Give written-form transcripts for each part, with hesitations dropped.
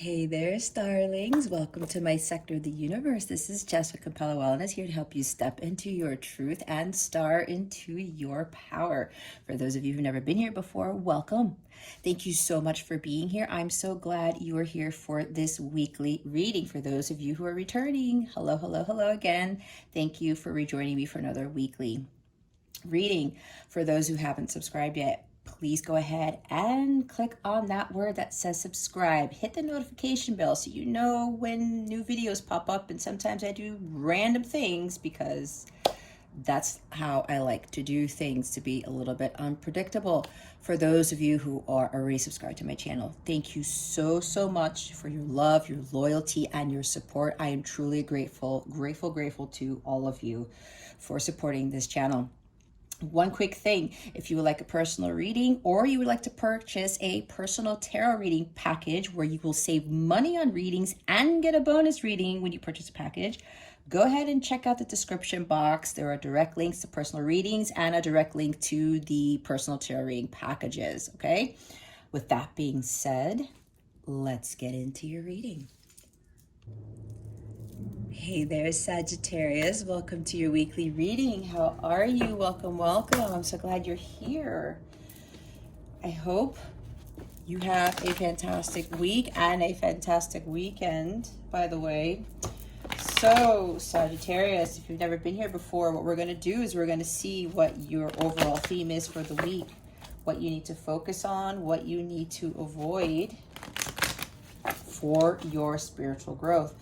Hey there, starlings. Welcome to my sector of the universe. This is Jess with Capella Wellness, here to help you step into your truth and star into your power. For those of you who've never been here before, welcome. Thank you so much for being here. I'm so glad you are here for this weekly reading. For those of you who are returning, hello, hello, hello again. Thank you for rejoining me for another weekly reading. For those who haven't subscribed yet, please go ahead and click on that word that says subscribe. Hit the notification bell so you know when new videos pop up. And sometimes I do random things because that's how I like to do things, to be a little bit unpredictable. For those of you who are already subscribed to my channel, thank you so much for your love, your loyalty, and your support. I am truly grateful to all of you for supporting this channel. One quick thing, if you would like a personal reading or you would like to purchase a personal tarot reading package where you will save money on readings and get a bonus reading when you purchase a package, go ahead and check out the description box. There are direct links to personal readings and a direct link to the personal tarot reading packages, okay? With that being said, let's get into your reading. Hey there, Sagittarius. Welcome to your weekly reading. How are you? Welcome. I'm so glad you're here. I hope you have a fantastic week and a fantastic weekend, by the way. So, Sagittarius, if you've never been here before, what we're going to do is we're going to see what your overall theme is for the week, what you need to focus on, what you need to avoid for your spiritual growth.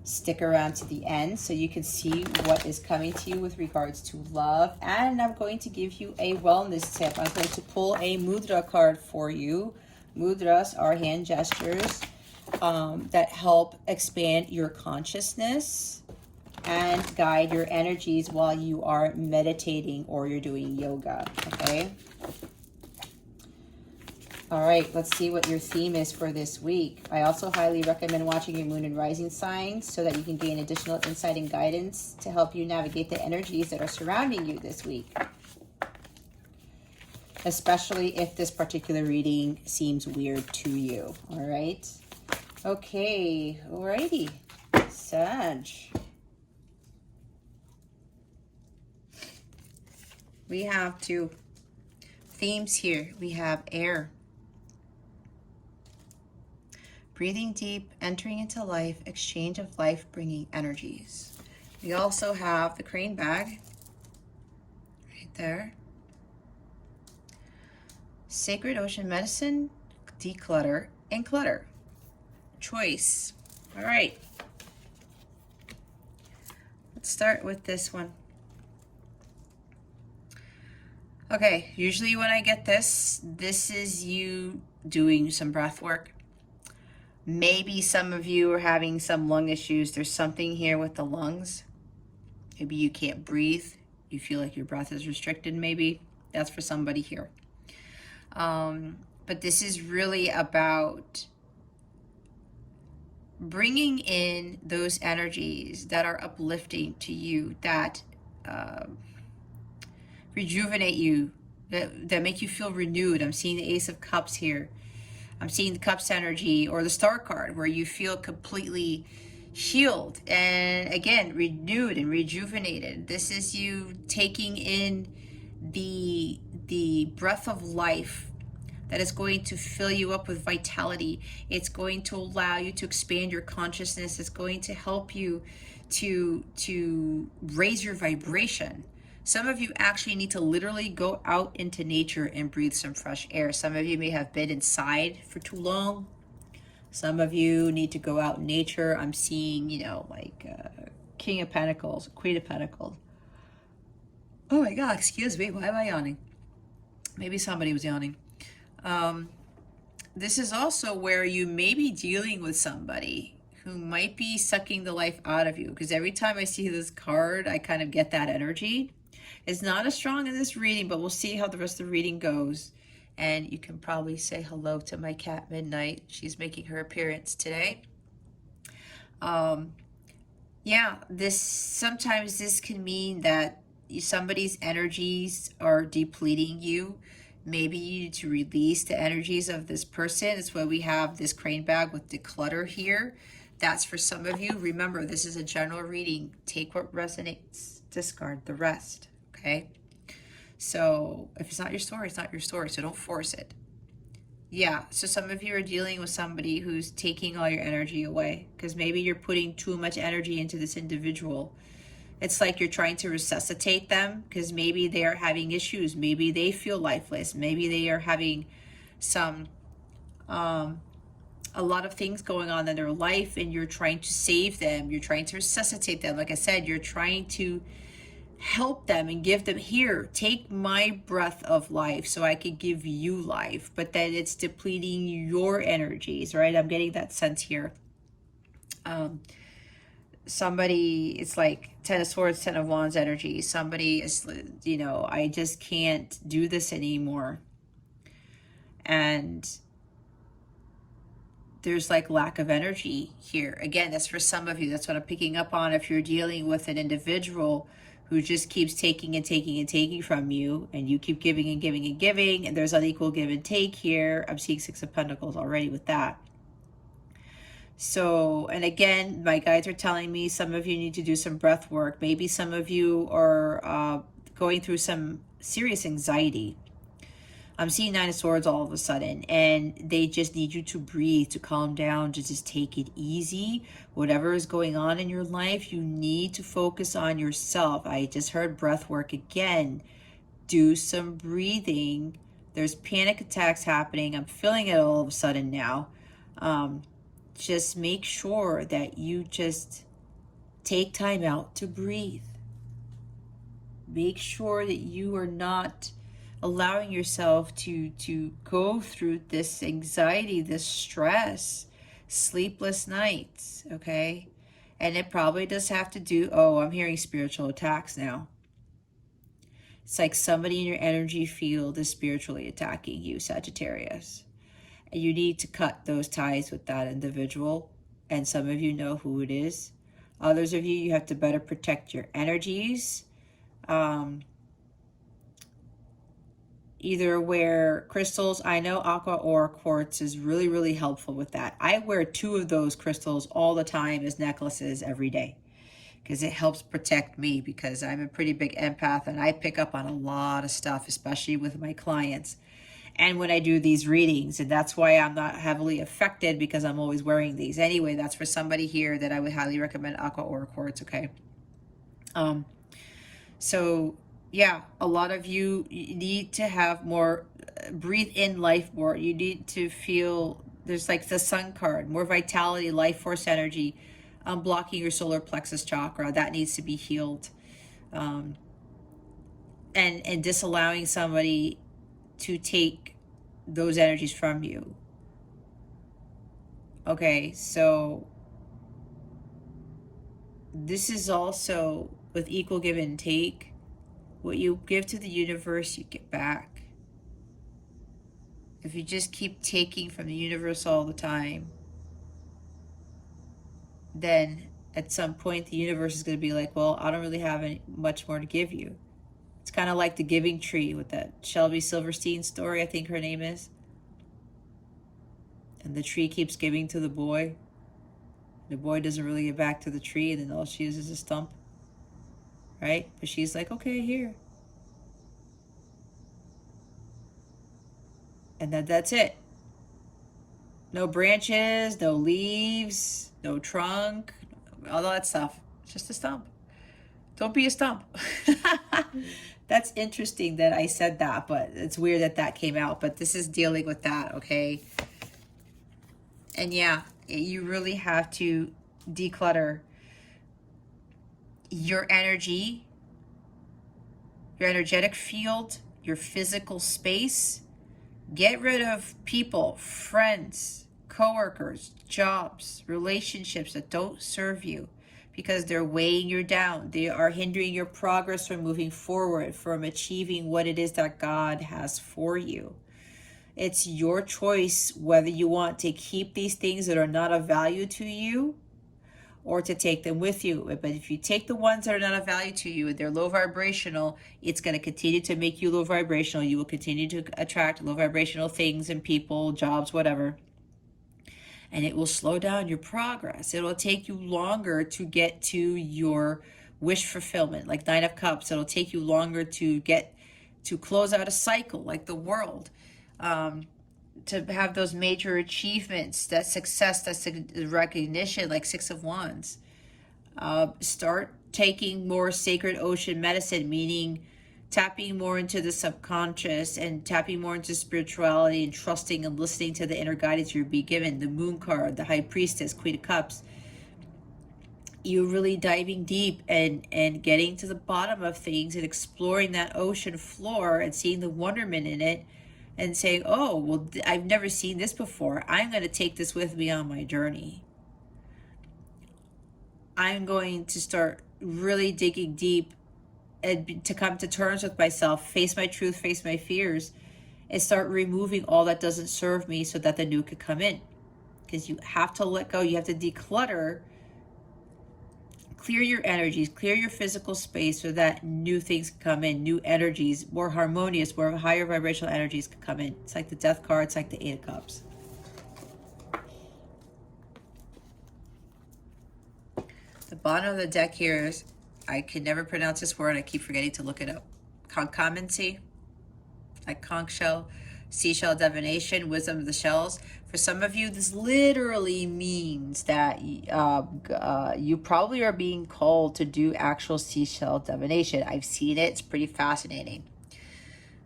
Stick around to the end so you can see what is coming to you with regards to love. And I'm going to give you a wellness tip. I'm going to pull a mudra card for you. Mudras are hand gestures that help expand your consciousness and guide your energies while you are meditating or you're doing yoga, okay? All right, let's see what your theme is for this week. I also highly recommend watching your moon and rising signs so that you can gain additional insight and guidance to help you navigate the energies that are surrounding you this week. Especially if this particular reading seems weird to you, all right? Okay, alrighty, Sag. We have two themes here. We have air. Breathing deep, entering into life, exchange of life-bringing energies. We also have the crane bag, right there. Sacred ocean medicine, declutter, and clutter. Choice. All right. Let's start with this one. Okay, usually when I get this is you doing some breath work. Maybe some of you are having some lung issues. There's something here with the lungs. Maybe you can't breathe. You feel like your breath is restricted, maybe. That's for somebody here. But this is really about bringing in those energies that are uplifting to you, that rejuvenate you, that make you feel renewed. I'm seeing the Ace of Cups here. I'm seeing the Cups energy or the Star card where you feel completely healed and, again, renewed and rejuvenated. This is you taking in the breath of life that is going to fill you up with vitality. It's going to allow you to expand your consciousness. It's going to help you to raise your vibration. Some of you actually need to literally go out into nature and breathe some fresh air. Some of you may have been inside for too long. Some of you need to go out in nature. I'm seeing, like King of Pentacles, Queen of Pentacles. Oh my God, excuse me. Why am I yawning? Maybe somebody was yawning. This is also where you may be dealing with somebody who might be sucking the life out of you. Because every time I see this card, I kind of get that energy. It's not as strong in this reading, but we'll see how the rest of the reading goes. And you can probably say hello to my cat, Midnight. She's making her appearance today. Yeah, sometimes this can mean that somebody's energies are depleting you. Maybe you need to release the energies of this person. That's why we have this crane bag with declutter here. That's for some of you. Remember, this is a general reading. Take what resonates, discard the rest, okay? So if it's not your story, it's not your story, so don't force it. Yeah, so some of you are dealing with somebody who's taking all your energy away because maybe you're putting too much energy into this individual. It's like you're trying to resuscitate them because maybe they are having issues. Maybe they feel lifeless. Maybe they are having some, a lot of things going on in their life, and you're trying to save them. You're trying to resuscitate them. Like I said, you're trying to help them and give them, here, take my breath of life so I could give you life. But then it's depleting your energies, right? I'm getting that sense here. Somebody, it's like 10 of Swords, 10 of Wands energy. Somebody is, you know, I just can't do this anymore. And there's like lack of energy here. Again, that's for some of you. That's what I'm picking up on. If you're dealing with an individual who just keeps taking and taking and taking from you, and you keep giving and giving and giving, and there's unequal give and take here. I'm seeing Six of Pentacles already with that. So, and again, my guides are telling me some of you need to do some breath work. Maybe some of you are going through some serious anxiety. I'm seeing Nine of Swords all of a sudden, and they just need you to breathe, to calm down, to just take it easy. Whatever is going on in your life, you need to focus on yourself. I just heard breath work again. Do some breathing. There's panic attacks happening. I'm feeling it all of a sudden now. Just make sure that you just take time out to breathe. Make sure that you are not allowing yourself to go through this anxiety, this stress, sleepless nights, okay? And it probably does have to do, oh, I'm hearing spiritual attacks now. It's like somebody in your energy field is spiritually attacking you, Sagittarius. And you need to cut those ties with that individual. And some of you know who it is. Others of you, you have to better protect your energies. Either wear crystals. I know aqua or quartz is really, really helpful with that. I wear 2 of those crystals all the time as necklaces every day because it helps protect me, because I'm a pretty big empath and I pick up on a lot of stuff, especially with my clients and when I do these readings. And that's why I'm not heavily affected, because I'm always wearing these. Anyway, that's for somebody here that I would highly recommend aqua or quartz, okay? So yeah, a lot of you need to have more, breathe in life more. You need to feel, there's like the Sun card, more vitality, life force energy, blocking your solar plexus chakra. That needs to be healed. And disallowing somebody to take those energies from you. Okay, so this is also with equal give and take. What you give to the universe, you get back. If you just keep taking from the universe all the time, then at some point the universe is going to be like, well, I don't really have much more to give you. It's kind of like the giving tree with that Shelby Silverstein story, I think her name is. And the tree keeps giving to the boy. The boy doesn't really give back to the tree, and then all she is a stump. Right? But she's like, okay, here. And that's it. No branches, no leaves, no trunk, all that stuff. It's just a stump. Don't be a stump. That's interesting that I said that, but it's weird that that came out. But this is dealing with that, okay? And yeah, you really have to declutter your energy, your energetic field, your physical space. Get rid of people, friends, coworkers, jobs, relationships that don't serve you, because they're weighing you down. They are hindering your progress from moving forward, from achieving what it is that God has for you. It's your choice whether you want to keep these things that are not of value to you, or to take them with you. But if you take the ones that are not of value to you and they're low vibrational, it's going to continue to make you low vibrational. You will continue to attract low vibrational things and people, jobs, whatever. And it will slow down your progress. It will take you longer to get to your wish fulfillment, like Nine of Cups. It'll take you longer to get to close out a cycle, like the world. To have those major achievements, that success, that recognition, like Six of Wands. Start taking more sacred ocean medicine, meaning tapping more into the subconscious and tapping more into spirituality and trusting and listening to the inner guidance you'll be given. The Moon card, the High Priestess, Queen of Cups. You really diving deep and getting to the bottom of things and exploring that ocean floor and seeing the wonderment in it and saying, oh, well, I've never seen this before. I'm going to take this with me on my journey. I'm going to start really digging deep and to come to terms with myself, face my truth, face my fears, and start removing all that doesn't serve me so that the new could come in. Because you have to let go. You have to declutter, clear your energies, clear your physical space so that new things can come in, new energies, more harmonious, more higher vibrational energies can come in. It's like the Death card, it's like the Eight of Cups. The bottom of the deck here is, I can never pronounce this word, I keep forgetting to look it up. Concamency, like conch shell, seashell divination, wisdom of the shells. For some of you, this literally means that you probably are being called to do actual seashell divination. I've seen it. It's pretty fascinating.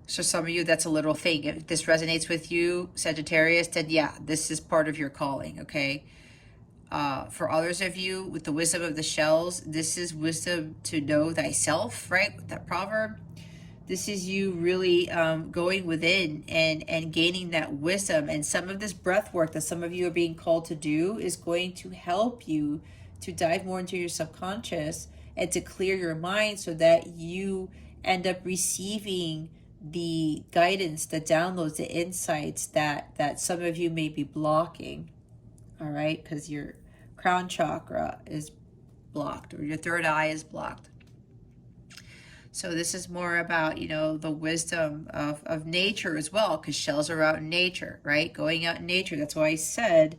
So some of you, that's a literal thing. If this resonates with you, Sagittarius, then yeah, this is part of your calling, okay? For others of you, with the wisdom of the shells, this is wisdom to know thyself, right? With that proverb. This is you really going within and gaining that wisdom. And some of this breath work that some of you are being called to do is going to help you to dive more into your subconscious and to clear your mind so that you end up receiving the guidance, the downloads, the insights that some of you may be blocking. All right, because your crown chakra is blocked or your third eye is blocked. So this is more about, you know, the wisdom of nature as well, because shells are out in nature, right? Going out in nature. That's why I said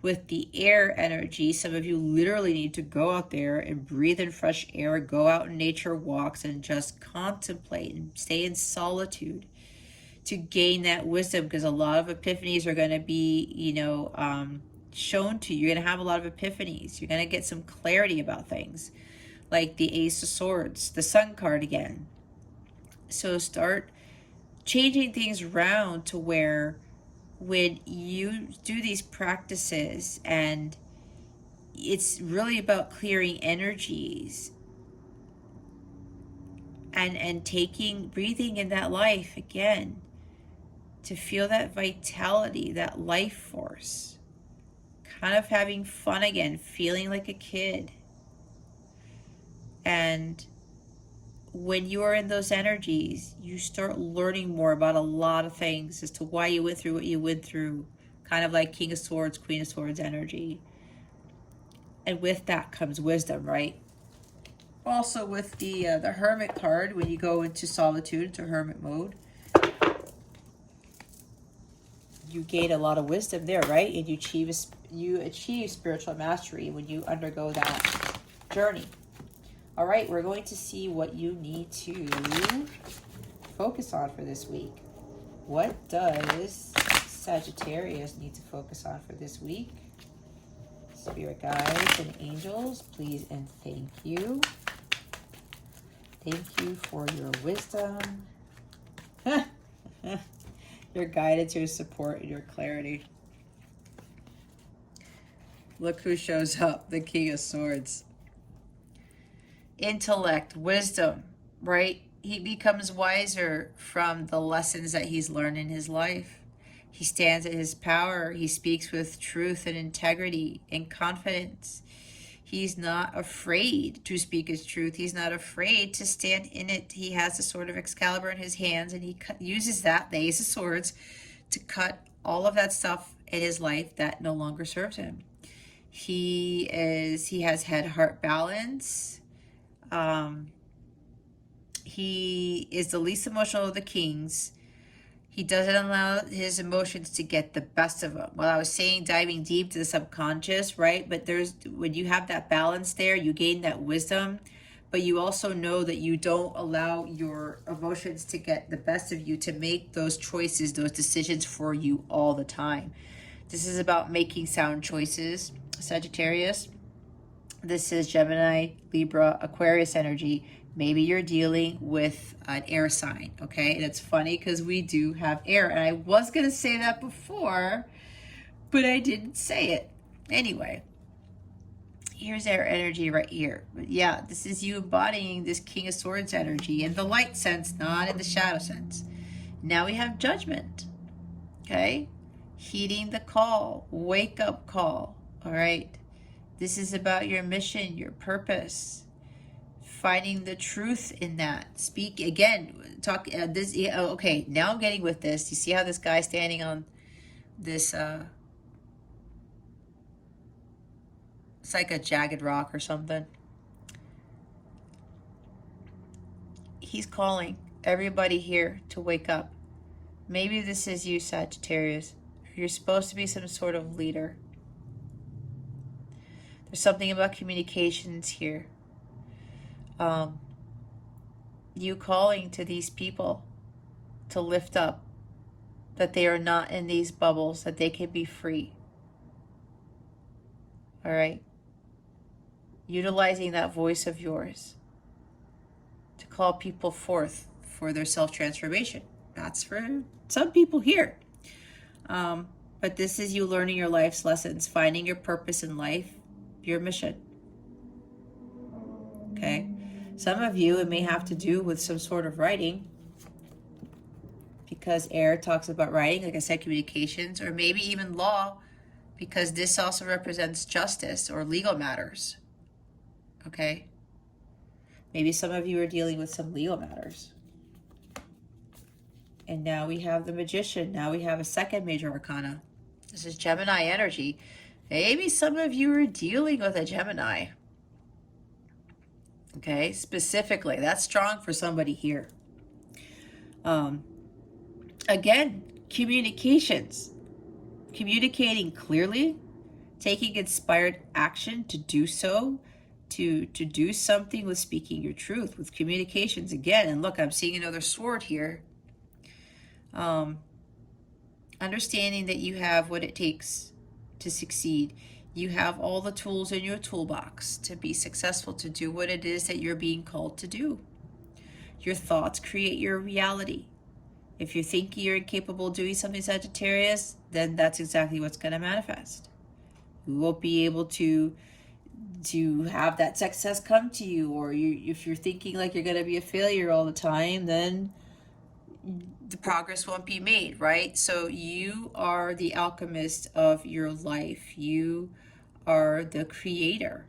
with the air energy, some of you literally need to go out there and breathe in fresh air, go out in nature walks and just contemplate and stay in solitude to gain that wisdom, because a lot of epiphanies are going to be, you know, shown to you. You're going to have a lot of epiphanies. You're going to get some clarity about things. Like the Ace of Swords, the Sun card again. So start changing things around to where when you do these practices, and it's really about clearing energies and breathing in that life again, to feel that vitality, that life force, kind of having fun again, feeling like a kid. And when you are in those energies, you start learning more about a lot of things as to why you went through what you went through, kind of like King of Swords, Queen of Swords energy. And with that comes wisdom, right? Also with the Hermit card, when you go into solitude, into hermit mode, you gain a lot of wisdom there, right? And you achieve spiritual mastery when you undergo that journey. All right, we're going to see what you need to focus on for this week. What does Sagittarius need to focus on for this week? Spirit guides and angels, please and thank you. Thank you for your wisdom, your guidance, your support, and your clarity. Look who shows up, the King of Swords. Intellect, wisdom, right? He becomes wiser from the lessons that he's learned in his life. He stands in his power. He speaks with truth and integrity and confidence. He's not afraid to speak his truth. He's not afraid to stand in it. He has the sword of Excalibur in his hands, and he uses that, the Ace of Swords, to cut all of that stuff in his life that no longer serves him. He has head-heart balance. He is the least emotional of the kings. He doesn't allow his emotions to get the best of him. Well, I was saying diving deep to the subconscious, right? But when you have that balance there, you gain that wisdom, but you also know that you don't allow your emotions to get the best of you, to make those choices, those decisions for you all the time. This is about making sound choices, Sagittarius. This is Gemini, Libra, Aquarius energy. Maybe you're dealing with an air sign, okay? And it's funny because we do have air. And I was going to say that before, but I didn't say it. Anyway, here's air energy right here. But yeah, this is you embodying this King of Swords energy in the light sense, not in the shadow sense. Now we have judgment, okay? Heeding the call, wake up call, all right? This is about your mission, your purpose, finding the truth in that. Speak again, talk this. Okay, now I'm getting with this. You see how this guy's standing on this, it's like a jagged rock or something. He's calling everybody here to wake up. Maybe this is you, Sagittarius. You're supposed to be some sort of leader. There's something about communications here. You calling to these people to lift up, that they are not in these bubbles, that they can be free. All right? Utilizing that voice of yours to call people forth for their self-transformation. That's for some people here. But this is you learning your life's lessons, finding your purpose in life, your mission. Okay? Some of you, it may have to do with some sort of writing, because air talks about writing, like I said, communications, or maybe even law, because this also represents justice or legal matters. Okay? Maybe some of you are dealing with some legal matters. And now we have the Magician. Now we have a second major arcana. This is Gemini energy. Maybe some of you are dealing with a Gemini. Okay, specifically, that's strong for somebody here. Again, communications. Communicating clearly, taking inspired action to do so, to do something with speaking your truth, with communications again. And look, I'm seeing another sword here. Understanding that you have what it takes to succeed. You have all the tools in your toolbox to be successful, to do what it is that you're being called to do. Your thoughts create your reality. If you think you're incapable of doing something, Sagittarius, then that's exactly what's going to manifest. You won't be able to have that success come to you, or if you're thinking like you're going to be a failure all the time, then the progress won't be made, right? So you are the alchemist of your life. You are the creator.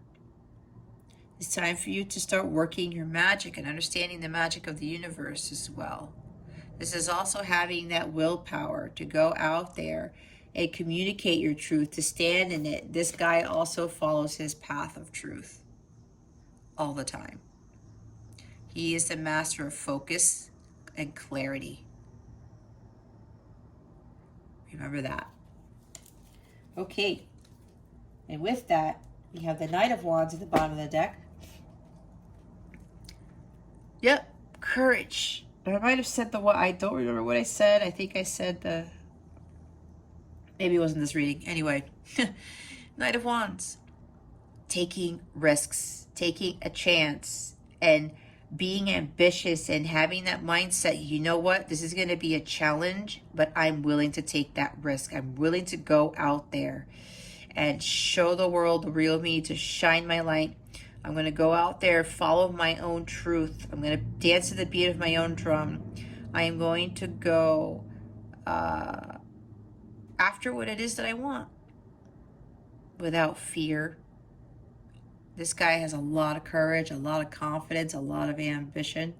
It's time for you to start working your magic and understanding the magic of the universe as well. This is also having that willpower to go out there and communicate your truth, to stand in it. This guy also follows his path of truth all the time. He is the master of focus and clarity. Remember that. Okay. And with that, we have the Knight of Wands at the bottom of the deck. Yep, courage. I might have said I don't remember what I said. I think I said maybe it wasn't this reading. Anyway, Knight of Wands. Taking risks, taking a chance, and being ambitious and having that mindset. You know what? This is going to be a challenge, but I'm willing to take that risk. I'm willing to go out there and show the world the real me, to shine my light. I'm going to go out there, follow my own truth. I'm going to dance to the beat of my own drum. I am going to go after what it is that I want without fear. This guy has a lot of courage, a lot of confidence, a lot of ambition.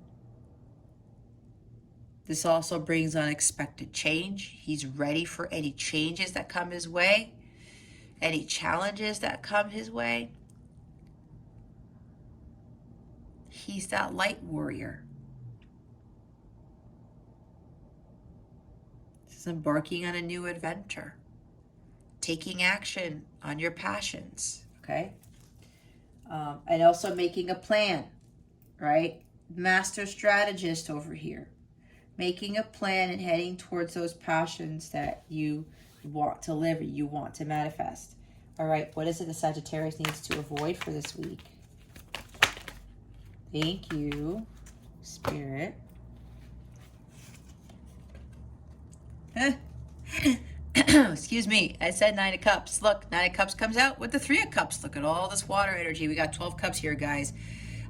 This also brings unexpected change. He's ready for any changes that come his way. any challenges that come his way. He's that light warrior. This is embarking on a new adventure. Taking action on your passions, okay? And also making a plan, right? Master strategist over here. Making a plan and heading towards those passions that you want to live or you want to manifest. All right, what is it the Sagittarius needs to avoid for this week? Thank you, Spirit. Excuse me, I said 9 of Cups. Look, 9 of Cups comes out with the 3 of Cups. Look at all this water energy. We got 12 cups here, guys.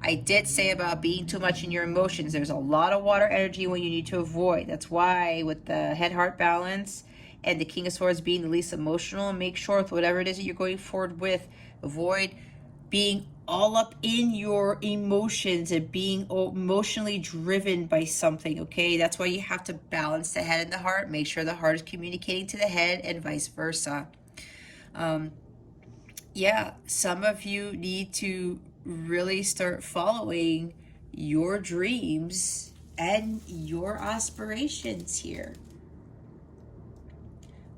I did say about being too much in your emotions. There's a lot of water energy when you need to avoid. That's why with the head-heart balance and the King of Swords being the least emotional, make sure with whatever it is that you're going forward with, avoid being all up in your emotions and being emotionally driven by something, okay? That's why you have to balance the head and the heart. Make sure the heart is communicating to the head and vice versa. Yeah, some of you need to really start following your dreams and your aspirations here.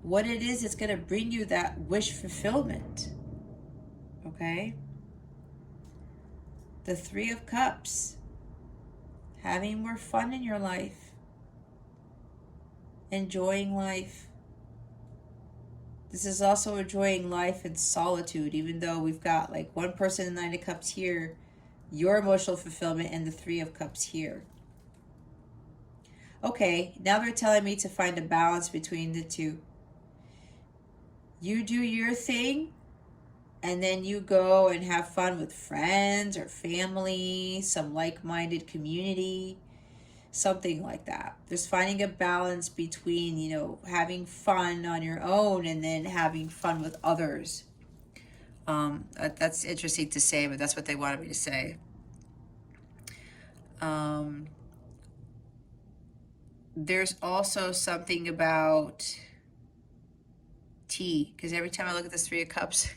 What it is going to bring you that wish fulfillment, okay? The 3 of Cups, having more fun in your life, enjoying life. This is also enjoying life in solitude, even though we've got like one person in 9 of Cups here, your emotional fulfillment, and the 3 of Cups here. Okay, now they're telling me to find a balance between the two. You do your thing, and then you go and have fun with friends or family, some like-minded community, something like that. There's finding a balance between, you know, having fun on your own and then having fun with others. That's interesting to say, but that's what they wanted me to say. There's also something about tea, because every time I look at this 3 of Cups,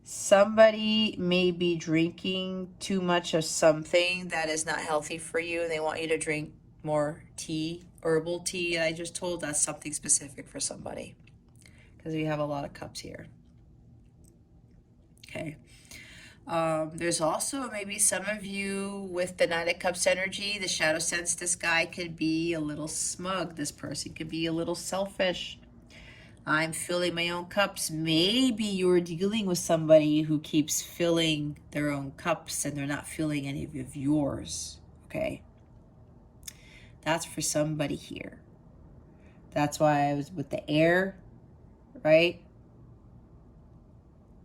somebody may be drinking too much of something that is not healthy for you, and they want you to drink more tea, herbal tea. And I just told that's something specific for somebody, because we have a lot of cups here. Okay. There's also maybe some of you with the 9 of Cups energy, the shadow sense, this guy could be a little smug. This person could be a little selfish. I'm filling my own cups. Maybe you're dealing with somebody who keeps filling their own cups and they're not filling any of yours, okay? That's for somebody here. That's why I was with the air, right?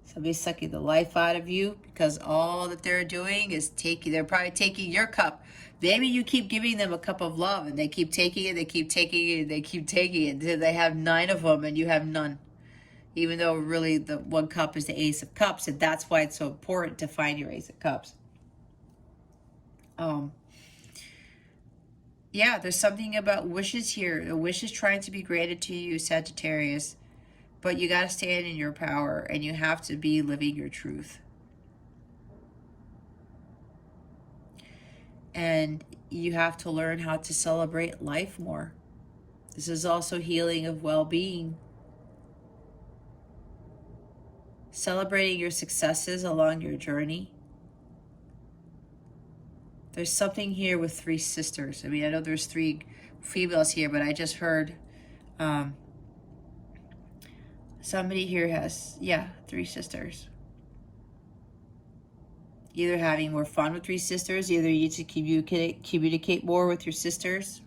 Somebody's sucking the life out of you because all that they're doing is they're probably taking your cup. Maybe you keep giving them a cup of love and they keep taking it, they keep taking it, they keep taking it until they have 9 of them and you have none. Even though really the 1 cup is the Ace of Cups, and that's why it's so important to find your Ace of Cups. Yeah, there's something about wishes here. The wish is trying to be granted to you, Sagittarius. But you got to stand in your power, and you have to be living your truth. And you have to learn how to celebrate life more. This is also healing of well-being. Celebrating your successes along your journey. There's something here with 3 sisters. I mean, I know there's 3 females here, but I just heard somebody here has, 3 sisters. Either having more fun with 3 sisters, either you need to communicate more with your sisters,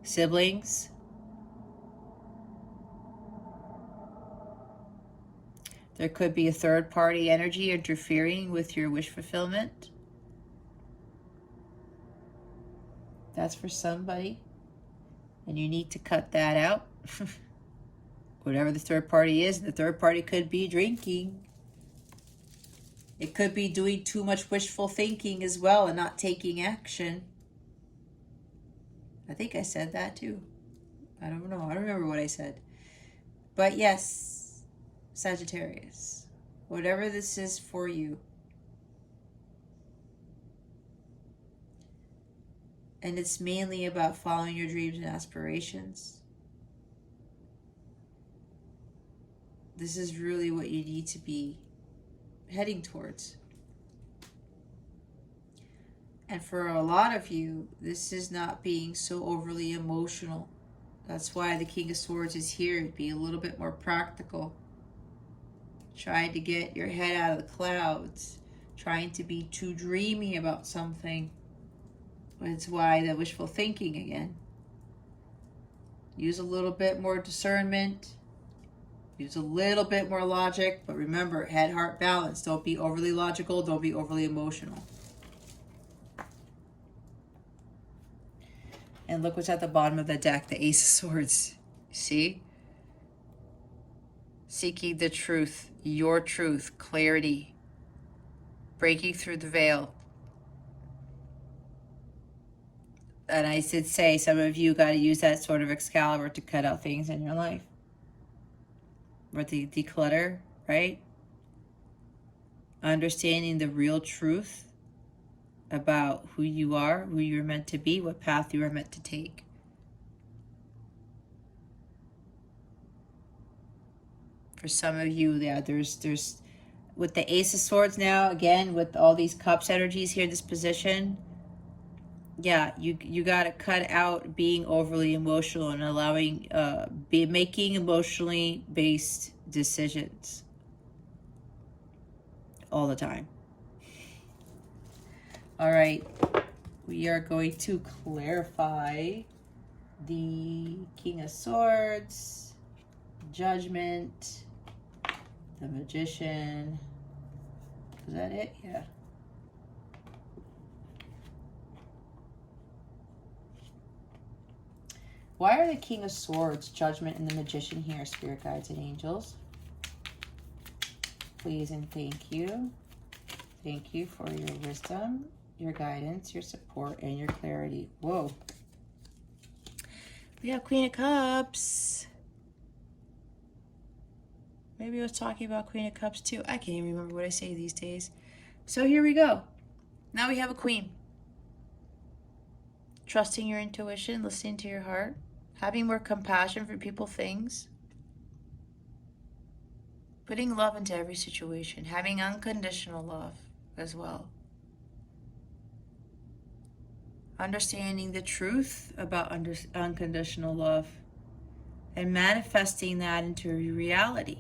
siblings. There could be a third-party energy interfering with your wish fulfillment. That's for somebody. And you need to cut that out. Whatever the third party is, the third party could be drinking. It could be doing too much wishful thinking as well and not taking action. I think I said that too. I don't know. I don't remember what I said. But yes, Sagittarius, whatever this is for you, and it's mainly about following your dreams and aspirations, this is really what you need to be heading towards. And for a lot of you, this is not being so overly emotional. That's why the King of Swords is here, to be a little bit more practical. Trying to get your head out of the clouds. Trying to be too dreamy about something. That's why the wishful thinking again. Use a little bit more discernment. Use a little bit more logic. But remember, head, heart, balance. Don't be overly logical. Don't be overly emotional. And look what's at the bottom of the deck, the Ace of Swords. See? Seeking the truth, your truth, clarity, breaking through the veil. And I did say some of you got to use that sort of Excalibur to cut out things in your life. Or the declutter, right? Understanding the real truth about who you are, who you're meant to be, what path you are meant to take. For some of you, yeah, there's with the Ace of Swords now, again, with all these cups energies here, this position, yeah, you got to cut out being overly emotional and allowing, making emotionally based decisions all the time. All right, we are going to clarify the King of Swords, Judgment, the Magician. Is that it? Yeah. Why are the King of Swords, Judgment, and the Magician here, Spirit Guides and Angels? Please and thank you. Thank you for your wisdom, your guidance, your support, and your clarity. Whoa. We have Queen of Cups. Maybe I was talking about Queen of Cups too. I can't even remember what I say these days. So here we go. Now we have a Queen. Trusting your intuition, listening to your heart, having more compassion for people, things. Putting love into every situation, having unconditional love as well. Understanding the truth about unconditional love and manifesting that into reality.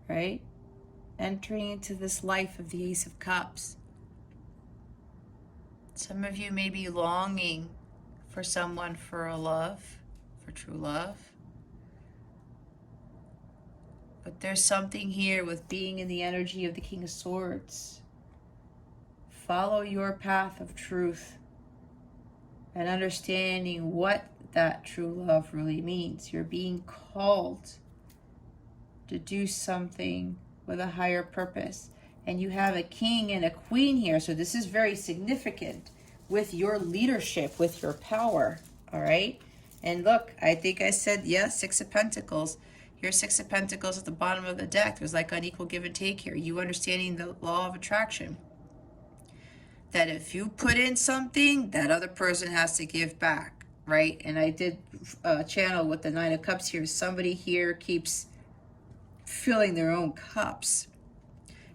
Right? Entering into this life of the Ace of Cups. Some of you may be longing for someone for a love, for true love. But there's something here with being in the energy of the King of Swords. Follow your path of truth and understanding what that true love really means. You're being called to do something with a higher purpose. And you have a king and a queen here. So this is very significant with your leadership, with your power. All right. And look, I think I said, yeah, Six of Pentacles. Here's Six of Pentacles at the bottom of the deck. There's like unequal give and take here. You understanding the law of attraction. That if you put in something, that other person has to give back. Right. And I did channel with the Nine of Cups here. Somebody here keeps filling their own cups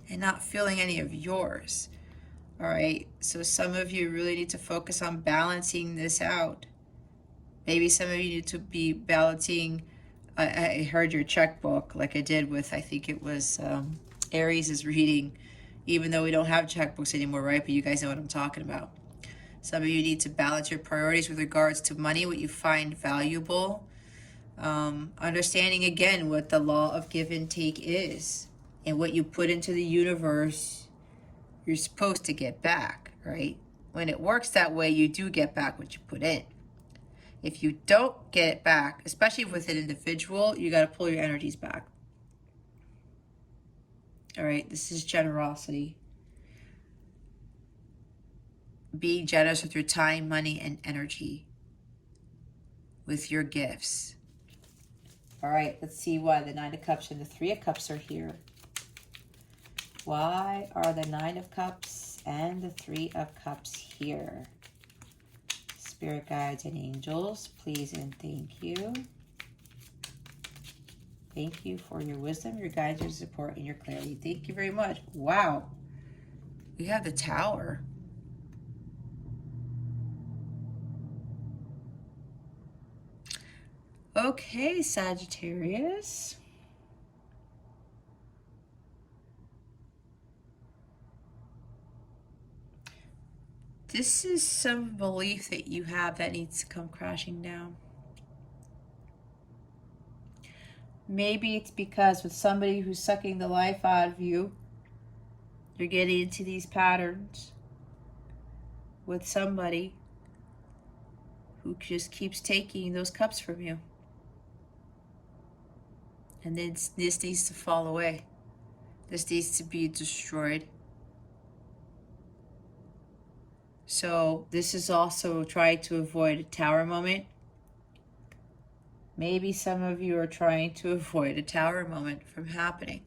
and not filling any of yours. All right, so some of you really need to focus on balancing this out. Maybe some of you need to be balancing. I heard your checkbook, like I did with, I think it was Aries' reading, even though we don't have checkbooks anymore, right? But you guys know what I'm talking about. Some of you need to balance your priorities with regards to money, what you find valuable. Understanding again what the law of give and take is, and what you put into the universe, you're supposed to get back, right? When it works that way, you do get back what you put in. If you don't get it back, especially with an individual, you got to pull your energies back. All right, this is generosity. Being generous with your time, money, and energy. with your gifts. All right, let's see why the Nine of Cups and the Three of Cups are here. Why are the Nine of Cups and the Three of Cups here? Spirit guides and angels, please and thank you. Thank you for your wisdom, your guidance, your support, and your clarity. Thank you very much. Wow. We have the Tower. Okay, Sagittarius. This is some belief that you have that needs to come crashing down. Maybe it's because with somebody who's sucking the life out of you, you're getting into these patterns with somebody who just keeps taking those cups from you. And then this needs to fall away. This needs to be destroyed. So this is also trying to avoid a Tower moment. Maybe some of you are trying to avoid a Tower moment from happening.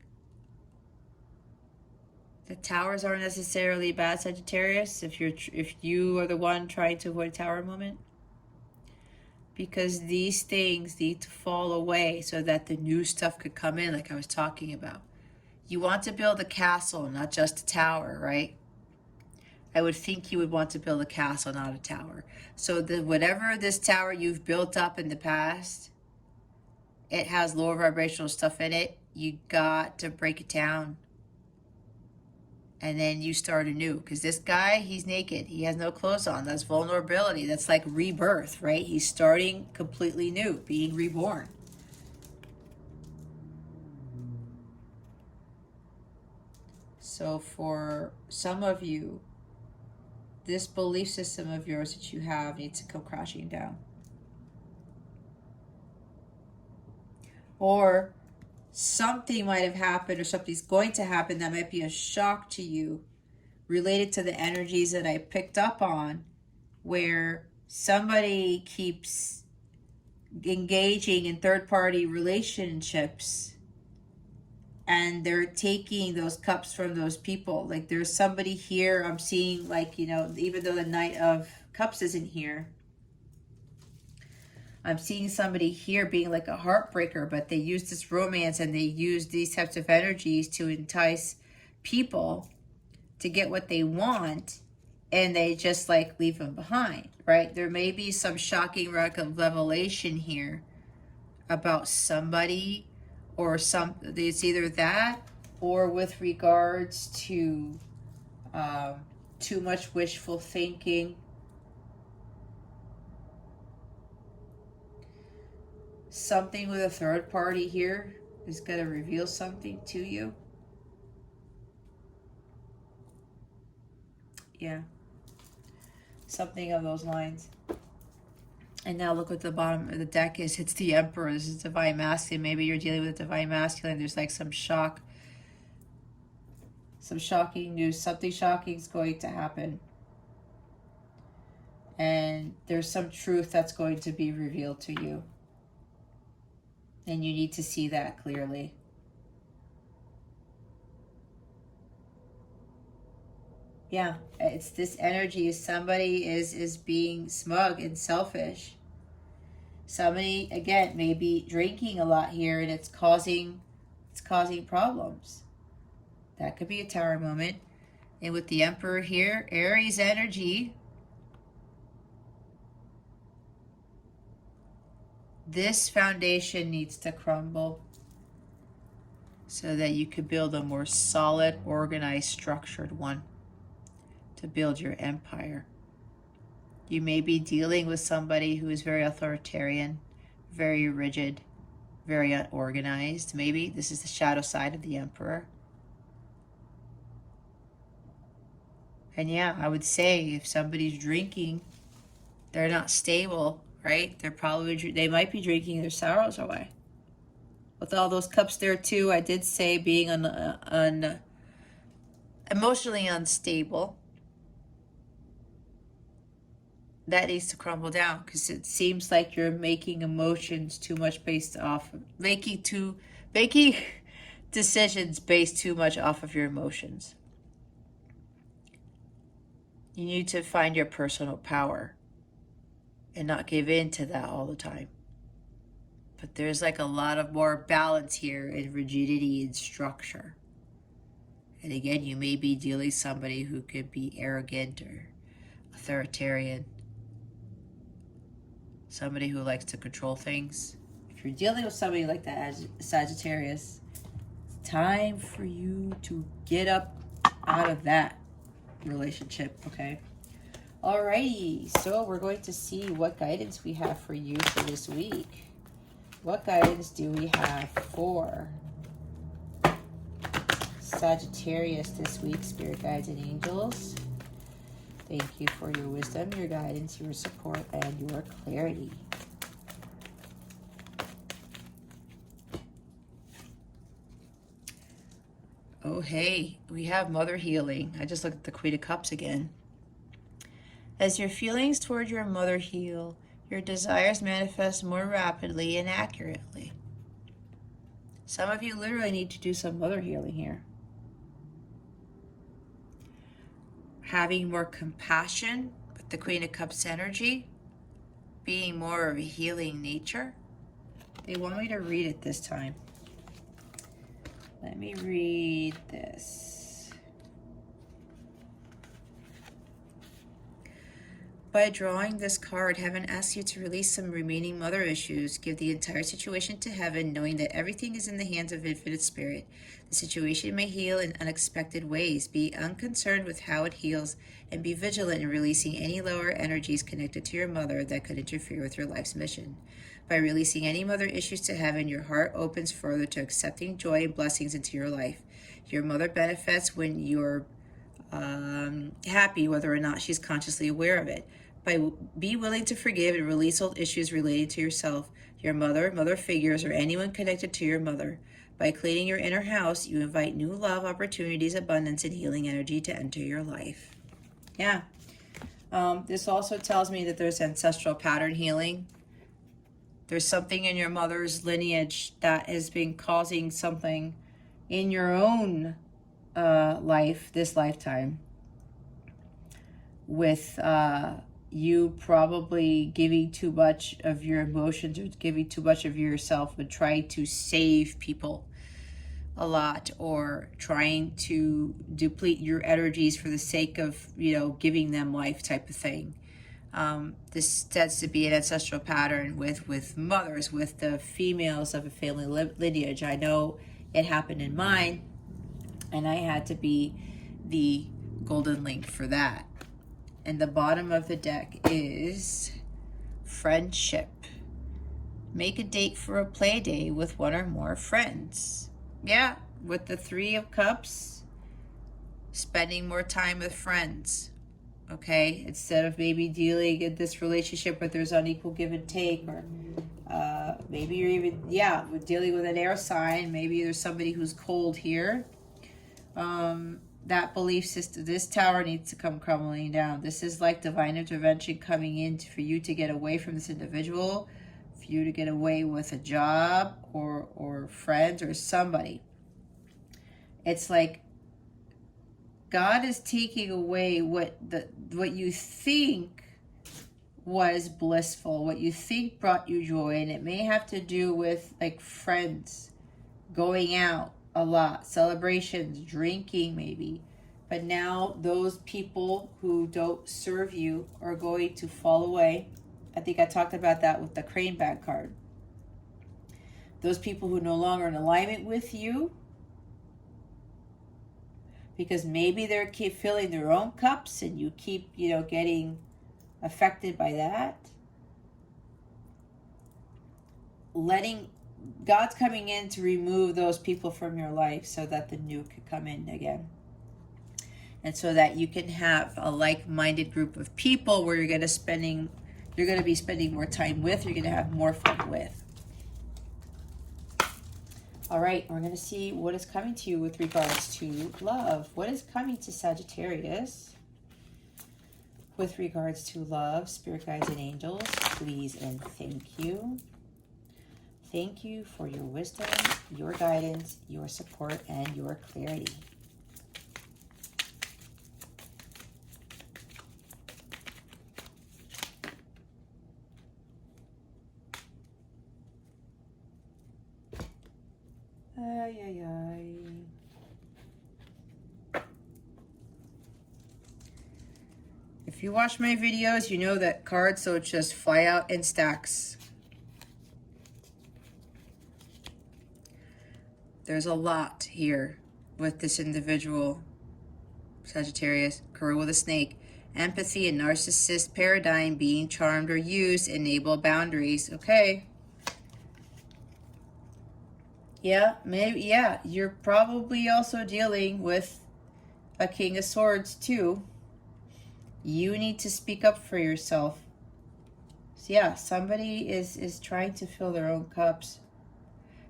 The Towers aren't necessarily bad, Sagittarius, if you are the one trying to avoid a Tower moment. Because these things need to fall away so that the new stuff could come in, like I was talking about. You want to build a castle, not just a tower, right? I would think you would want to build a castle, not a tower. So whatever this tower you've built up in the past, it has lower vibrational stuff in it. You got to break it down. And then you start anew. Because this guy, he's naked. He has no clothes on. That's vulnerability. That's like rebirth, right? He's starting completely new, being reborn. So for some of you, this belief system of yours that you have needs to come crashing down. Or something might have happened or something's going to happen that might be a shock to you related to the energies that I picked up on, where somebody keeps engaging in third-party relationships and they're taking those cups from those people. Like there's somebody here I'm seeing, like, you know, even though the Knight of Cups isn't here, I'm seeing somebody here being like a heartbreaker, but they use this romance and they use these types of energies to entice people to get what they want, and they just like leave them behind, right? There may be some shocking revelation here about somebody or it's either that or with regards to too much wishful thinking. Something with a third party here is going to reveal something to you. Yeah. Something of those lines. And now look what the bottom of the deck is. It's the Emperor. This is Divine Masculine. Maybe you're dealing with a Divine Masculine. There's like some shock. Some shocking news. Something shocking is going to happen. And there's some truth that's going to be revealed to you. And you need to see that clearly. Yeah, it's this energy. Somebody is being smug and selfish. Somebody, again, may be drinking a lot here, and it's causing problems. That could be a Tower moment. And with the Emperor here, Aries energy, this foundation needs to crumble so that you could build a more solid, organized, structured one to build your empire. You may be dealing with somebody who is very authoritarian, very rigid, very unorganized. Maybe this is the shadow side of the Emperor. And yeah, I would say if somebody's drinking, they're not stable, right? They might be drinking their sorrows away. With all those cups there too, I did say being emotionally unstable. that needs to crumble down, because it seems like you're making emotions too much based off of making decisions based too much off of your emotions. You need to find your personal power and not give in to that all the time. But there's like a lot of more balance here in rigidity and structure. And again, you may be dealing with somebody who could be arrogant or authoritarian. Somebody who likes to control things. If you're dealing with somebody like that as Sagittarius, it's time for you to get up out of that relationship, okay? Alrighty, so we're going to see what guidance we have for you for this week. What guidance do we have for Sagittarius this week, spirit guides and angels? Thank you for your wisdom, your guidance, your support, and your clarity. Oh, hey, we have mother healing. I just looked at the Queen of Cups again. As your feelings toward your mother heal, your desires manifest more rapidly and accurately. Some of you literally need to do some mother healing here. Having more compassion with the Queen of Cups energy, being more of a healing nature. They want me to read it this time. Let me read this. By drawing this card, Heaven asks you to release some remaining mother issues. Give the entire situation to Heaven, knowing that everything is in the hands of Infinite Spirit. The situation may heal in unexpected ways. Be unconcerned with how it heals, and be vigilant in releasing any lower energies connected to your mother that could interfere with your life's mission. By releasing any mother issues to Heaven, your heart opens further to accepting joy and blessings into your life. Your mother benefits when you're happy, whether or not she's consciously aware of it. Be willing to forgive and release old issues relating to yourself, your mother, mother figures, or anyone connected to your mother. By cleaning your inner house, you invite new love, opportunities, abundance, and healing energy to enter your life. Yeah. This also tells me that there's ancestral pattern healing. There's something in your mother's lineage that has been causing something in your own life, this lifetime, with you probably giving too much of your emotions or giving too much of yourself and trying to save people a lot, or trying to deplete your energies for the sake of, giving them life type of thing. This tends to be an ancestral pattern with mothers, with the females of a family lineage. I know it happened in mine, and I had to be the golden link for that. And the bottom of the deck is friendship. Make a date for a play day with one or more friends. Yeah, with the Three of Cups, spending more time with friends. Okay, instead of maybe dealing in this relationship where there's unequal give and take, or maybe you're even, dealing with an air sign. Maybe there's somebody who's cold here. That belief system, this tower needs to come crumbling down. This is like divine intervention coming in for you to get away from this individual, for you to get away with a job or friends or somebody. It's like God is taking away what you think was blissful, what you think brought you joy, and it may have to do with like friends, going out a lot, celebrations, drinking maybe. But now those people who don't serve you are going to fall away. I think I talked about that with the crane bag card. Those people who no longer in alignment with you, because maybe they're keep filling their own cups and you keep, getting affected by that. God's coming in to remove those people from your life so that the new could come in again. And so that you can have a like-minded group of people where you're going to be spending more time with, you're going to have more fun with. All right, we're going to see what is coming to you with regards to love. What is coming to Sagittarius with regards to love, spirit guides and angels, please and thank you. Thank you for your wisdom, your guidance, your support, and your clarity. Ay, ay, ay. If you watch my videos, you know that cards don't just fly out in stacks. There's a lot here with this individual, Sagittarius, girl with a snake. Empathy and narcissist paradigm, being charmed or used, enable boundaries. Okay. Yeah, maybe, yeah. You're probably also dealing with a King of Swords too. You need to speak up for yourself. So yeah, somebody is trying to fill their own cups.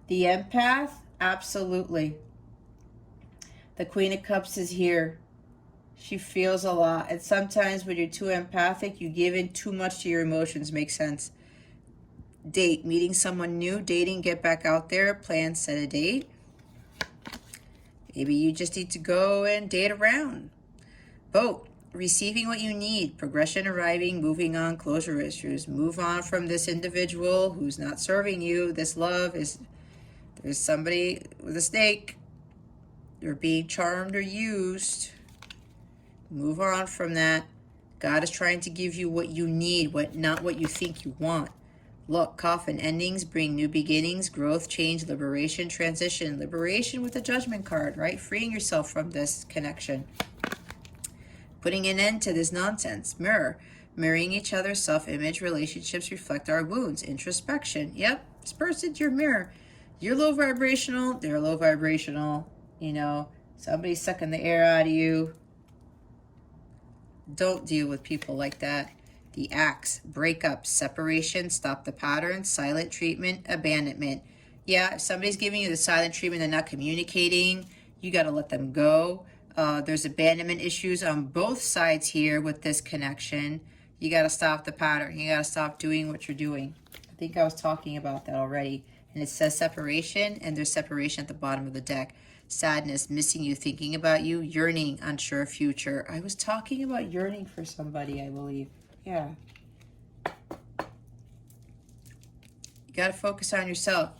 The empath, absolutely. The Queen of Cups is here. She feels a lot. And sometimes when you're too empathic, you give in too much to your emotions. Makes sense. Date, meeting someone new, dating, get back out there, plan, set a date. Maybe you just need to go and date around. Vote, receiving what you need, progression arriving, moving on, closure issues. Move on from this individual who's not serving you. This love is, there's somebody with a snake. You're being charmed or used. Move on from that. God is trying to give you what you need, not what you think you want. Look, coffin, endings bring new beginnings, growth, change, liberation, transition. Liberation with the Judgment card, right? Freeing yourself from this connection. Putting an end to this nonsense. Mirror, mirroring each other, self-image, relationships reflect our wounds. Introspection, yep, this person's your mirror. You're low vibrational, they're low vibrational. You know, somebody's sucking the air out of you. Don't deal with people like that. The Axe, breakup, separation, stop the pattern, silent treatment, abandonment. Yeah, if somebody's giving you the silent treatment, they're not communicating, you got to let them go. There's abandonment issues on both sides here with this connection. You got to stop the pattern. You got to stop doing what you're doing. I think I was talking about that already. And it says separation, and there's separation at the bottom of the deck. Sadness, missing you, thinking about you, yearning, unsure future. I was talking about yearning for somebody, I believe. Yeah. You got to focus on yourself.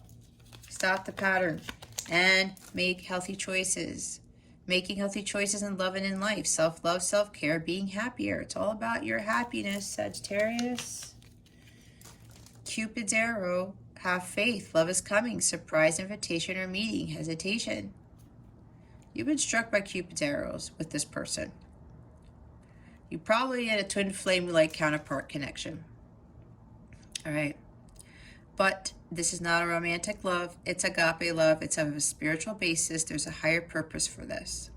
Stop the pattern and make healthy choices. Making healthy choices in love and in life. Self-love, self-care, being happier. It's all about your happiness, Sagittarius. Cupid's arrow. Have faith. Love is coming. Surprise, invitation, or meeting. Hesitation. You've been struck by Cupid's arrows with this person. You probably had a twin flame-like counterpart connection. All right. But this is not a romantic love. It's agape love. It's of a spiritual basis. There's a higher purpose for this.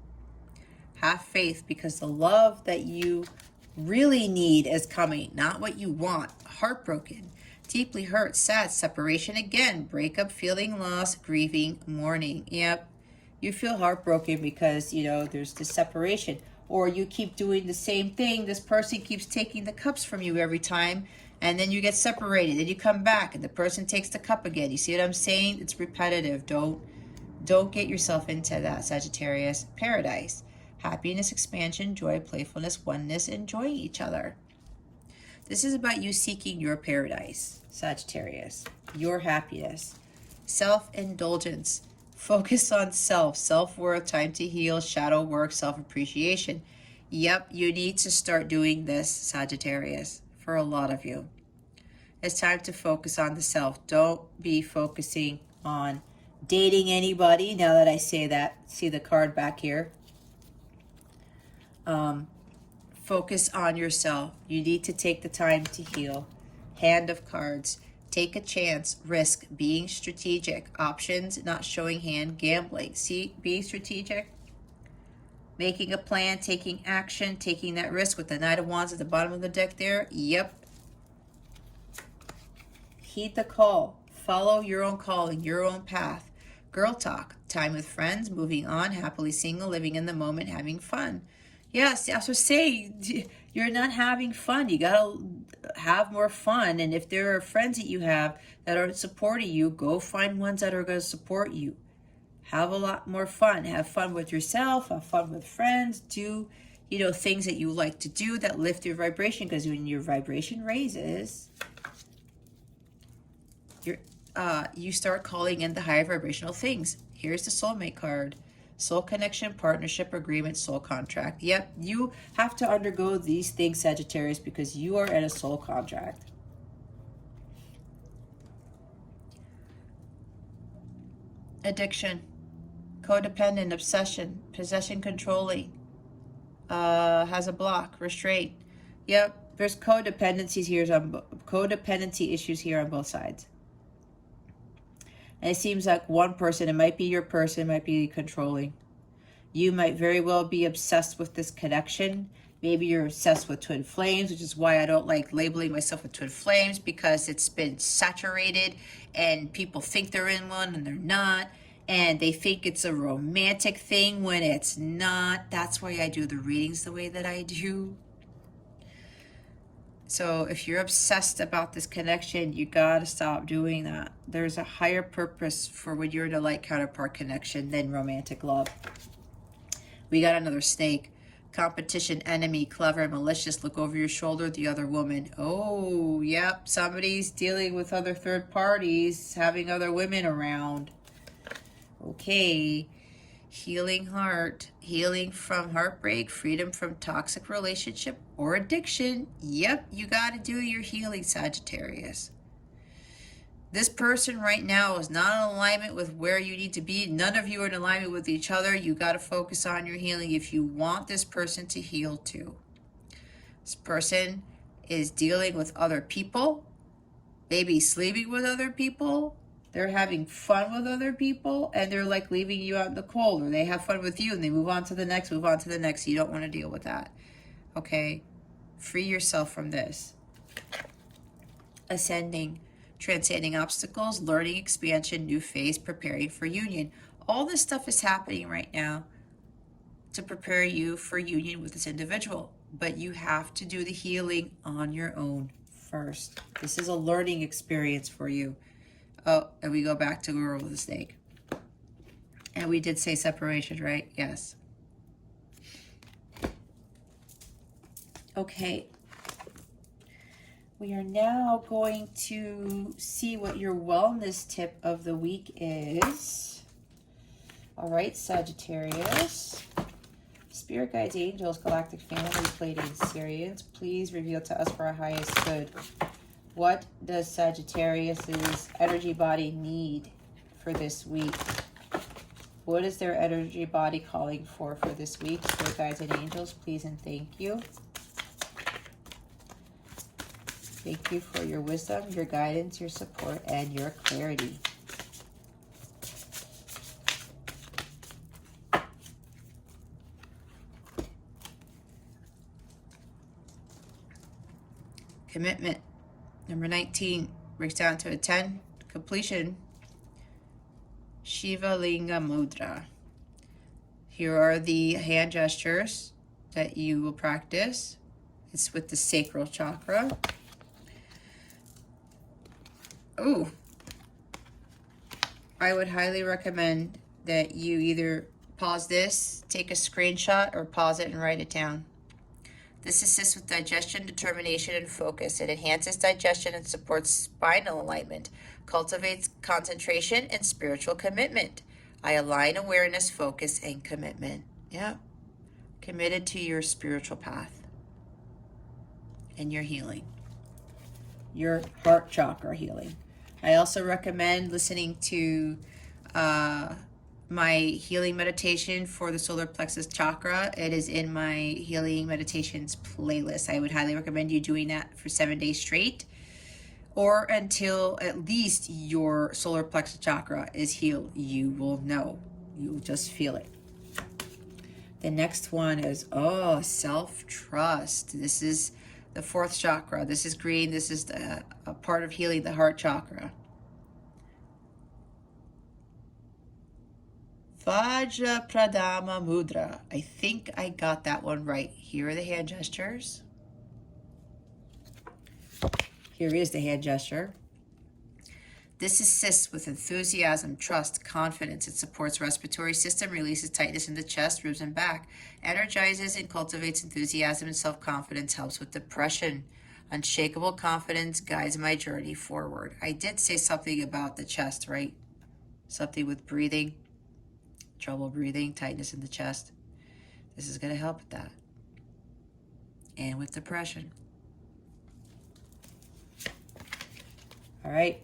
Have faith, because the love that you really need is coming, not what you want. Heartbroken, deeply hurt, sad, separation again, breakup, feeling loss, grieving, mourning. Yep. You feel heartbroken because, you know, there's this separation. Or you keep doing the same thing. This person keeps taking the cups from you every time. And then you get separated. Then you come back and the person takes the cup again. You see what I'm saying? It's repetitive. Don't get yourself into that, Sagittarius. Paradise. Happiness, expansion, joy, playfulness, oneness, enjoying each other. This is about you seeking your paradise, Sagittarius. Your happiness. Self-indulgence. Focus on self, self-worth, time to heal, shadow work, self-appreciation. Yep, you need to start doing this, Sagittarius, for a lot of you. It's time to focus on the self. Don't be focusing on dating anybody. Now that I say that, see the card back here. Focus on yourself. You need to take the time to heal. Hand of Cards. Take a chance, risk, being strategic, options, not showing hand, gambling. See, being strategic, making a plan, taking action, taking that risk with the Knight of Wands at the bottom of the deck there. Yep. Heed the call. Follow your own calling, your own path. Girl talk, time with friends, moving on, happily single, living in the moment, having fun. Yes, I was saying, You're not having fun. You got to have more fun. And if there are friends that you have that aren't supporting you, go find ones that are going to support you. Have a lot more fun. Have fun with yourself. Have fun with friends. Do, things that you like to do that lift your vibration, because when your vibration raises, you start calling in the higher vibrational things. Here's the soulmate card. Soul connection, partnership, agreement, soul contract. Yep, you have to undergo these things, Sagittarius, because you are in a soul contract. Addiction, codependent, obsession, possession, controlling, has a block, restraint. Yep, there's codependency issues here on both sides. And it seems like one person, it might be your person, might be controlling. You might very well be obsessed with this connection. Maybe you're obsessed with twin flames, which is why I don't like labeling myself with twin flames, because it's been saturated and people think they're in one and they're not. And they think it's a romantic thing when it's not. That's why I do the readings the way that I do. So if you're obsessed about this connection, you gotta stop doing that. There's a higher purpose for when you're in a light counterpart connection than romantic love. We got another snake. Competition, enemy, clever, malicious, look over your shoulder, the other woman. Oh, yep, somebody's dealing with other third parties, having other women around. Okay. Healing heart, healing from heartbreak, freedom from toxic relationship or addiction. Yep, you got to do your healing, Sagittarius. This person right now is not in alignment with where you need to be. None of you are in alignment with each other. You got to focus on your healing if you want this person to heal too. This person is dealing with other people, maybe sleeping with other people. They're having fun with other people, and they're like leaving you out in the cold, or they have fun with you and they move on to the next, move on to the next. You don't want to deal with that. Okay? Free yourself from this. Ascending, transcending obstacles, learning, expansion, new phase, preparing for union. All this stuff is happening right now to prepare you for union with this individual, but you have to do the healing on your own first. This is a learning experience for you. Oh, and we go back to girl with a snake. And we did say separation, right? Yes. Okay. We are now going to see what your wellness tip of the week is. All right, Sagittarius. Spirit guides, angels, galactic families, Pleiadians, Sirians, please reveal to us for our highest good. What does Sagittarius's energy body need for this week? What is their energy body calling for this week? Spirit guides and angels, please and thank you. Thank you for your wisdom, your guidance, your support, and your clarity. Commitment. Number 19 breaks down to a 10. Completion. Shiva Linga Mudra. Here are the hand gestures that you will practice. It's with the sacral chakra. Oh, I would highly recommend that you either pause this, take a screenshot, or pause it and write it down. This assists with digestion, determination, and focus. It enhances digestion and supports spinal alignment, cultivates concentration and spiritual commitment. I align awareness, focus, and commitment. Yeah. Committed to your spiritual path and your healing. Your heart chakra healing. I also recommend listening to my healing meditation for the solar plexus chakra. It is in my healing meditations playlist. I would highly recommend you doing that for 7 days straight, or until at least your solar plexus chakra is healed. You will know. You'll just feel it. The next one is, self-trust. This is the 4th chakra. This is green. This is a part of healing the heart chakra. Vajra Pradama Mudra. I think I got that one right. Here are the hand gestures. Here is the hand gesture. This assists with enthusiasm, trust, confidence. It supports respiratory system, releases tightness in the chest, ribs, and back, energizes and cultivates enthusiasm and self-confidence, helps with depression. Unshakable confidence guides my journey forward. I did say something about the chest, right? Something with breathing, trouble breathing, tightness in the chest. This is going to help with that. And with depression. All right.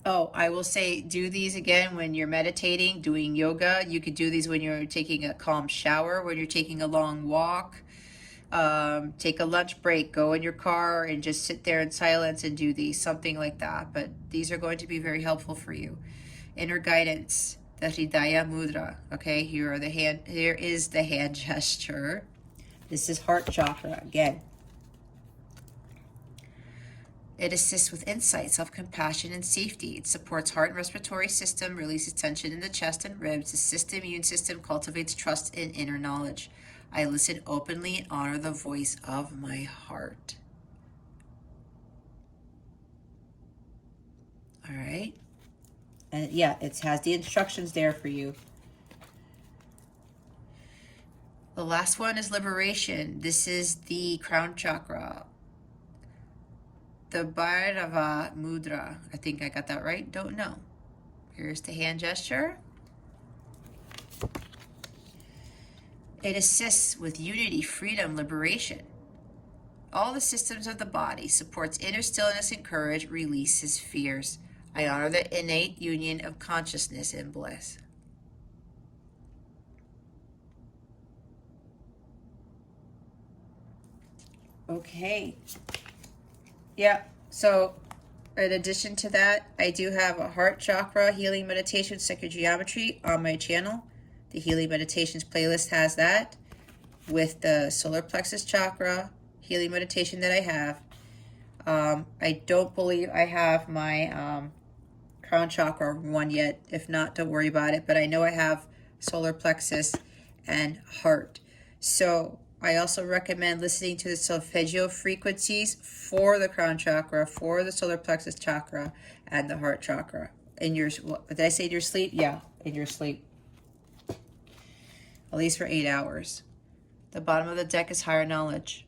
Oh, I will say, do these again when you're meditating, doing yoga. You could do these when you're taking a calm shower, when you're taking a long walk. Take a lunch break, go in your car and just sit there in silence and do these, something like that. But these are going to be very helpful for you. Inner guidance, the Hridaya Mudra. Okay, here is the hand gesture. This is heart chakra again. It assists with insight, self-compassion, and safety. It supports heart and respiratory system, releases tension in the chest and ribs, assists the immune system, cultivates trust and inner knowledge. I listen openly and honor the voice of my heart. All right. And yeah, it has the instructions there for you. The last one is liberation. This is the crown chakra. The Bhairava Mudra. I think I got that right. Don't know. Here's the hand gesture. It assists with unity, freedom, liberation. All the systems of the body, supports inner stillness and courage, releases fears. I honor the innate union of consciousness and bliss. Okay. Yeah, so in addition to that, I do have a heart chakra healing meditation, sacred geometry on my channel. The healing meditations playlist has that with the solar plexus chakra healing meditation that I have. I don't believe I have my crown chakra one yet. If not, don't worry about it. But I know I have solar plexus and heart. So I also recommend listening to the solfeggio frequencies for the crown chakra, for the solar plexus chakra, and the heart chakra. In your, did I say in your sleep? Yeah, in your sleep. At least for 8 hours. The bottom of the deck is higher knowledge,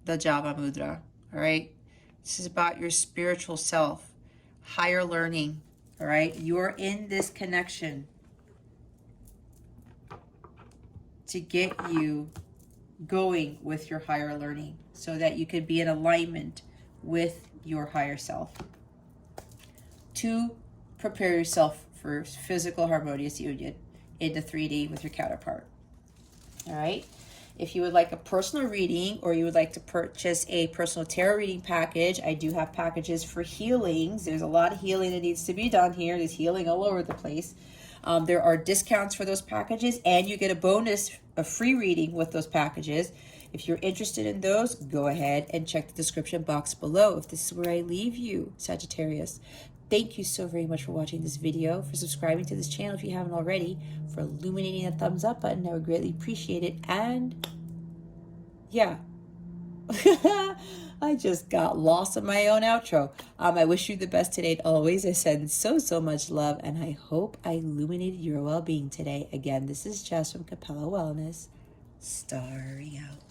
the Java Mudra. All right. This is about your spiritual self, higher learning. All right. You're in this connection to get you going with your higher learning so that you could be in alignment with your higher self to prepare yourself for physical harmonious union in the 3D with your counterpart. All right. If you would like a personal reading or you would like to purchase a personal tarot reading package, I do have packages for healings. There's a lot of healing that needs to be done here. There's healing all over the place. There are discounts for those packages, and you get a bonus, a free reading with those packages. If you're interested in those, go ahead and check the description box below. If this is where I leave you, Sagittarius. Thank you so very much for watching this video, for subscribing to this channel if you haven't already, for illuminating a thumbs up button. I would greatly appreciate it. And yeah, I just got lost in my own outro. I wish you the best today and always. I send so much love, and I hope I illuminated your well-being today. Again, this is Jess from Capella Wellness, starring out.